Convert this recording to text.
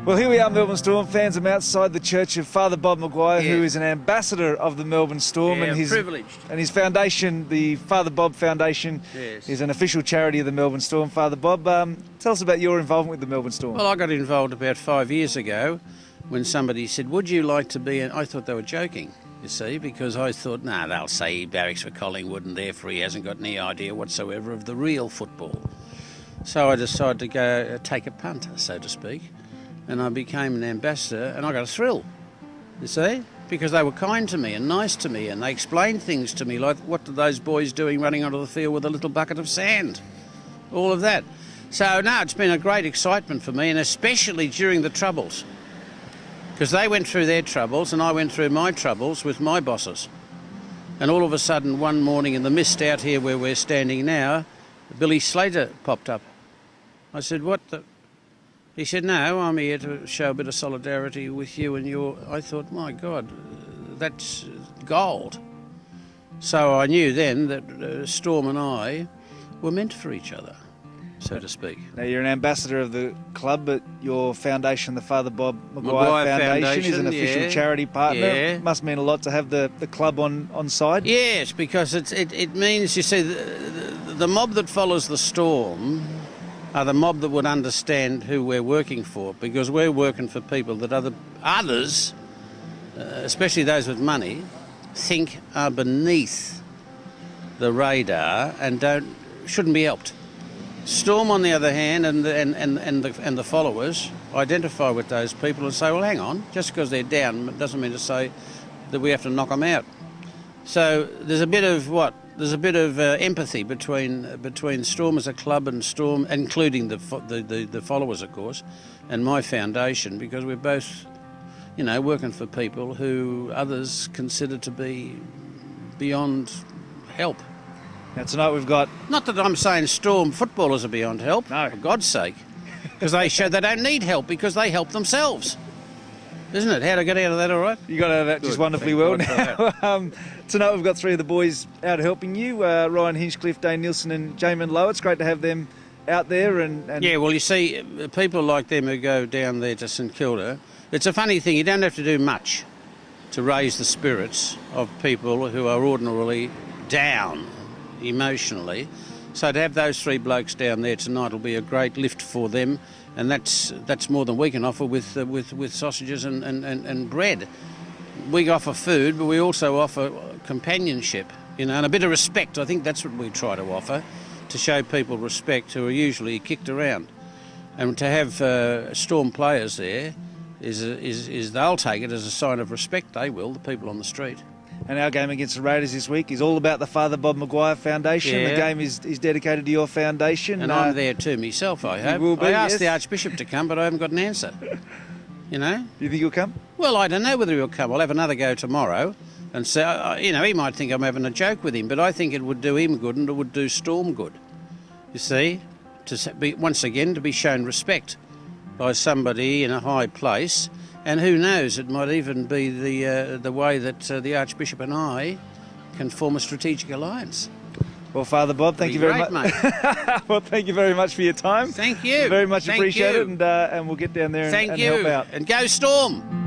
Well, here we are, Melbourne Storm fans. I'm outside the church of Father Bob Maguire, Yeah. who is an ambassador of the Melbourne Storm, Yeah, and privileged. his foundation, the Father Bob Foundation, Yes. is an official charity of the Melbourne Storm. Father Bob, tell us about your involvement with the Melbourne Storm. Well, I got involved about 5 years ago when somebody said, would you like to be... I thought they were joking, you see, because I thought, nah, they'll say he barracks for Collingwood and therefore he hasn't got any idea whatsoever of the real football. So I decided to go take a punt, so to speak, and I became an ambassador, and I got a thrill, you see, because they were kind to me and nice to me, and they explained things to me, like what are those boys doing running onto the field with a little bucket of sand, all of that. So, no, it's been a great excitement for me, and especially during the Troubles, because they went through their troubles and I went through my troubles with my bosses. And all of a sudden, one morning in the mist out here where we're standing now, Billy Slater popped up. I said, what the... He said, no, I'm here to show a bit of solidarity with you and your... I thought, my God, that's gold. So I knew then that Storm and I were meant for each other, so to speak. Now, you're an ambassador of the club, but your foundation, the Father Bob Maguire Foundation, is an official charity partner. Yeah. It must mean a lot to have the club on side. Yes, because it means, you see, the mob that follows the Storm are the mob that would understand who we're working for, because we're working for people that others, especially those with money, think are beneath the radar and shouldn't be helped. Storm, on the other hand, and the followers identify with those people and say, well, hang on, just because they're down doesn't mean to say that we have to knock them out. So there's a bit of empathy between Storm as a club and Storm, including the followers, of course, and my foundation, because we're both, you know, working for people who others consider to be beyond help. Now, tonight we've got... Not that I'm saying Storm footballers are beyond help, no, for God's sake, because they show they don't need help because they help themselves. Isn't it? How to get out of that all right? You got out of that just wonderfully well now. Tonight we've got three of the boys out helping you, Ryan Hinchcliffe, Dane Nielsen and Jamin Lowe. It's great to have them out there. And yeah, well, you see, people like them who go down there to St Kilda, it's a funny thing, you don't have to do much to raise the spirits of people who are ordinarily down emotionally. So to have those three blokes down there tonight will be a great lift for them, and that's more than we can offer with sausages and bread. We offer food, but we also offer companionship, you know, and a bit of respect. I think that's what we try to offer, to show people respect who are usually kicked around. And to have Storm players there is they'll take it as a sign of respect. They will, the people on the street. And our game against the Raiders this week is all about the Father Bob Maguire Foundation. Yeah. The game is dedicated to your foundation. And I'm there too myself, I hope. You will be, I asked yes. the Archbishop to come, but I haven't got an answer. You know? Do you think he'll come? Well, I don't know whether he'll come. I'll have another go tomorrow. And so, you know, he might think I'm having a joke with him, but I think it would do him good and it would do Storm good. You see? Once again, to be shown respect by somebody in a high place. And who knows, it might even be the way that the Archbishop and I can form a strategic alliance. Well, Father Bob, thank you very much. Well, thank you very much for your time. Thank you. Very much Thank appreciated, you. and we'll get down there and help out. And go Storm!